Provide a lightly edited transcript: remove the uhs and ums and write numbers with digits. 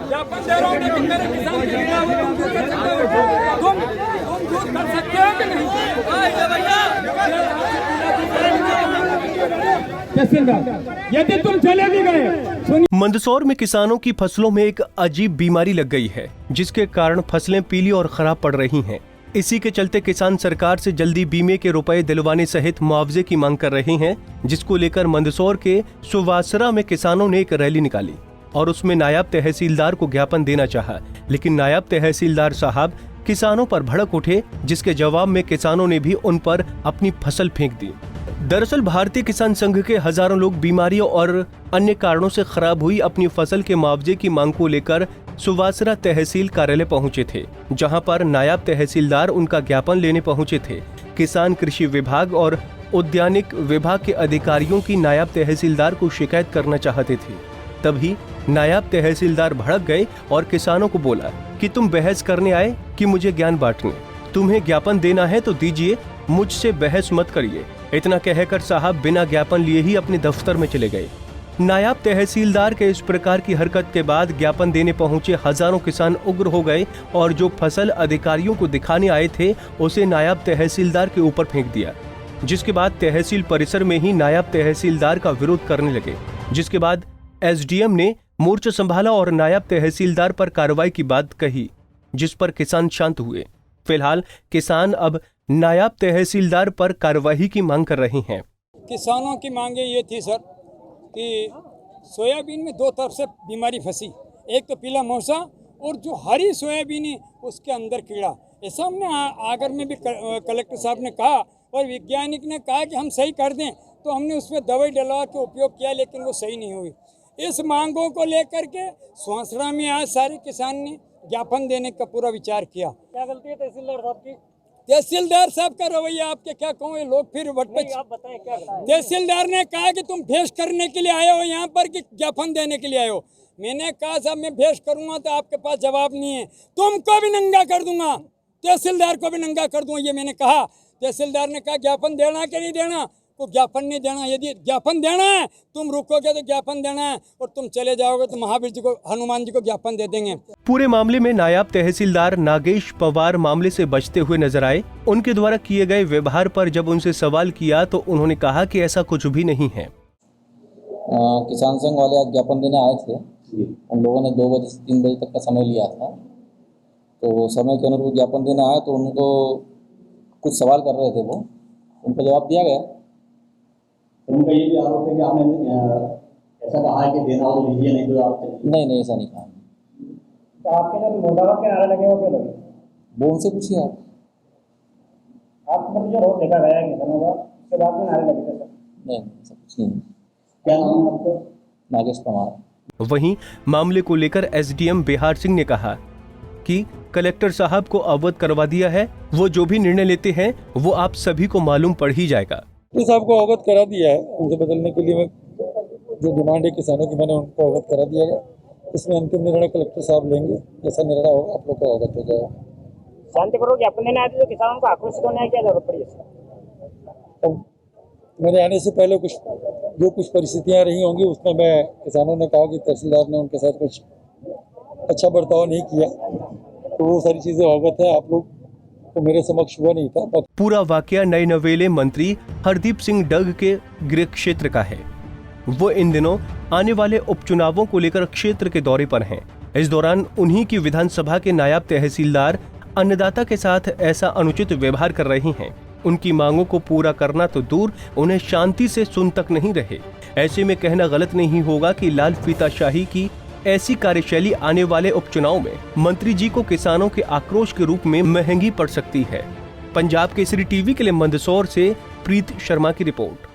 ज्ञापन दे रहा हूं, लेकिन मेरे किसान की निगाह में तुम दूर कर सकते हो कि नहीं? यदि तुम चले भी गए। मंदसौर में किसानों की फसलों में एक अजीब बीमारी लग गई है, जिसके कारण फसलें पीली और खराब पड़ रही हैं। इसी के चलते किसान सरकार से जल्दी बीमे के रुपए दिलवाने सहित मुआवजे की मांग कर रहे हैं, जिसको लेकर मंदसौर के सुवासरा में किसानों ने एक रैली निकाली और उसमें नायब तहसीलदार को ज्ञापन देना चाहा, लेकिन नायब तहसीलदार साहब किसानों पर भड़क उठे, जिसके जवाब में किसानों ने भी उन पर अपनी फसल फेंक दी। दरअसल भारतीय किसान संघ के हजारों लोग बीमारियों और अन्य कारणों से खराब हुई अपनी फसल के मुआवजे की मांग को लेकर सुवासरा तहसील कार्यालय पहुंचे थे, जहां पर नायब तहसीलदार उनका ज्ञापन लेने पहुंचे थे। किसान कृषि विभाग और उद्यानिक विभाग के अधिकारियों की नायब तहसीलदार को शिकायत करना चाहते थे। तभी नायब तहसीलदार भड़क गए और किसानों को बोला कि तुम बहस करने आए कि मुझे ज्ञान बांटने? तुम्हें ज्ञापन देना है तो दीजिए, मुझसे बहस मत करिए। इतना कहकर साहब बिना ज्ञापन लिए ही अपने दफ्तर में चले गए। नायब तहसीलदार के इस प्रकार की हरकत के बाद ज्ञापन देने पहुंचे हजारों किसान उग्र हो गए और जो फसल अधिकारियों को दिखाने आए थे उसे नायब तहसीलदार के ऊपर फेंक दिया, जिसके बाद तहसील परिसर में ही नायब तहसीलदार का विरोध करने लगे। जिसके बाद एसडीएम ने मोर्चा संभाला और नायब तहसीलदार पर कार्रवाई की बात कही, जिस पर किसान शांत हुए। फिलहाल किसान अब नायब तहसीलदार पर कार्रवाई की मांग कर रहे हैं। किसानों की मांगे ये थी सर कि सोयाबीन में दो तरफ से बीमारी फंसी, एक तो पीला मौसा और जो हरी सोयाबीन है उसके अंदर कीड़ा। ऐसा हमने आगर में भी कलेक्टर साहब ने कहा और वैज्ञानिक ने कहा कि हम सही कर दें, तो हमने उसमें दवाई डलवा के उपयोग किया, लेकिन वो सही नहीं हुई। इस मांगों को लेकर के सुवासरा में आज सारे किसान ने ज्ञापन देने का पूरा विचार किया। क्या गलती है तहसीलदार साहब की? तहसीलदार साहब का रवैया आपके क्या कहूँ, ये लोग फिर आप बताएं क्या? तहसीलदार ने कहा कि तुम भेष करने के लिए आए हो यहाँ पर कि ज्ञापन देने के लिए आए हो? मैंने कहा साहब मैं भेष करूंगा तो आपके पास जवाब नहीं है, तुमको भी नंगा कर दूंगा, तहसीलदार को भी नंगा कर दूंगा, ये मैंने कहा। तहसीलदार ने कहा ज्ञापन देना कि नहीं देना? तो ज्ञापन नहीं देना। यदि ज्ञापन देना है तुम रुकोगे तो ज्ञापन देना है, और तुम चले जाओगे तो महावीर जी को, हनुमान जी को ज्ञापन दे देंगे। पूरे मामले में नायब तहसीलदार नागेश पवार मामले से बचते हुए नजर आए। उनके द्वारा किए गए व्यवहार पर जब उनसे सवाल किया तो उन्होंने कहा कि ऐसा कुछ भी नहीं है। किसान संघ वाले आज ज्ञापन देने आए थे। उन लोगों ने 2 बजे से 3 बजे तक का समय लिया था, तो समय के अनुरूप ज्ञापन देने आए तो उनको कुछ सवाल कर रहे थे, वो उनको जवाब दिया गया। उनका ये भी आरोप है कि आपने ऐसा कहा है कि देना हो तो लीजिए, नहीं तो आप नहीं ऐसा नहीं कहा। तो आपके ना मुर्दाबाद के नारे लगे हो क्यों लगे? वो उनसे पूछिए आप मतलब जो रोड देखा गया है किसानों का, उसके बाद में नारे लगे थे सर? नहीं ऐसा कुछ नहीं। क्या नाम है आपको? नागेश पवार। वहीं मामले को लेकर एसडीएम बिहार सिंह ने कहा कि कलेक्टर साहब को अवगत करवा दिया है, वो जो भी निर्णय लेते हैं वो आप सभी को मालूम पड़ ही जाएगा। तो साहब को अवगत करा दिया है, उनसे बदलने के लिए मैं जो डिमांड है किसानों की मैंने उनको अवगत करा दिया है। इसमें अंतिम निर्णय कलेक्टर साहब लेंगे, जैसा निर्णय होगा आप लोग को अवगत हो जाएगा। शांतिपूर्वक ज्ञापन देने आए थे तो किसानों को आक्रोशित होने की क्या जरूरत पड़ी है? अब मेरे आने से पहले कुछ परिस्थितियां रही होंगी, उसमें मैं किसानों ने कहा कि तहसीलदार ने उनके साथ कुछ अच्छा बर्ताव नहीं किया, तो वो सारी चीजें अवगत है। आप लोग तो मेरे समक्ष हुआ नहीं था। पूरा वाकया नए नवेले मंत्री हरदीप सिंह डग के गृह क्षेत्र का है। वो इन दिनों आने वाले उपचुनावों को लेकर क्षेत्र के दौरे पर हैं। इस दौरान उन्हीं की विधानसभा के नायब तहसीलदार अन्नदाता के साथ ऐसा अनुचित व्यवहार कर रही हैं। उनकी मांगों को पूरा करना तो दूर, उन्हें शांति से सुन तक नहीं रहे। ऐसे में कहना गलत नहीं होगा कि लाल फीताशाही की ऐसी कार्यशैली आने वाले उपचुनाव में मंत्री जी को किसानों के आक्रोश के रूप में महंगी पड़ सकती है। पंजाब केसरी टीवी के लिए मंदसौर से प्रीत शर्मा की रिपोर्ट।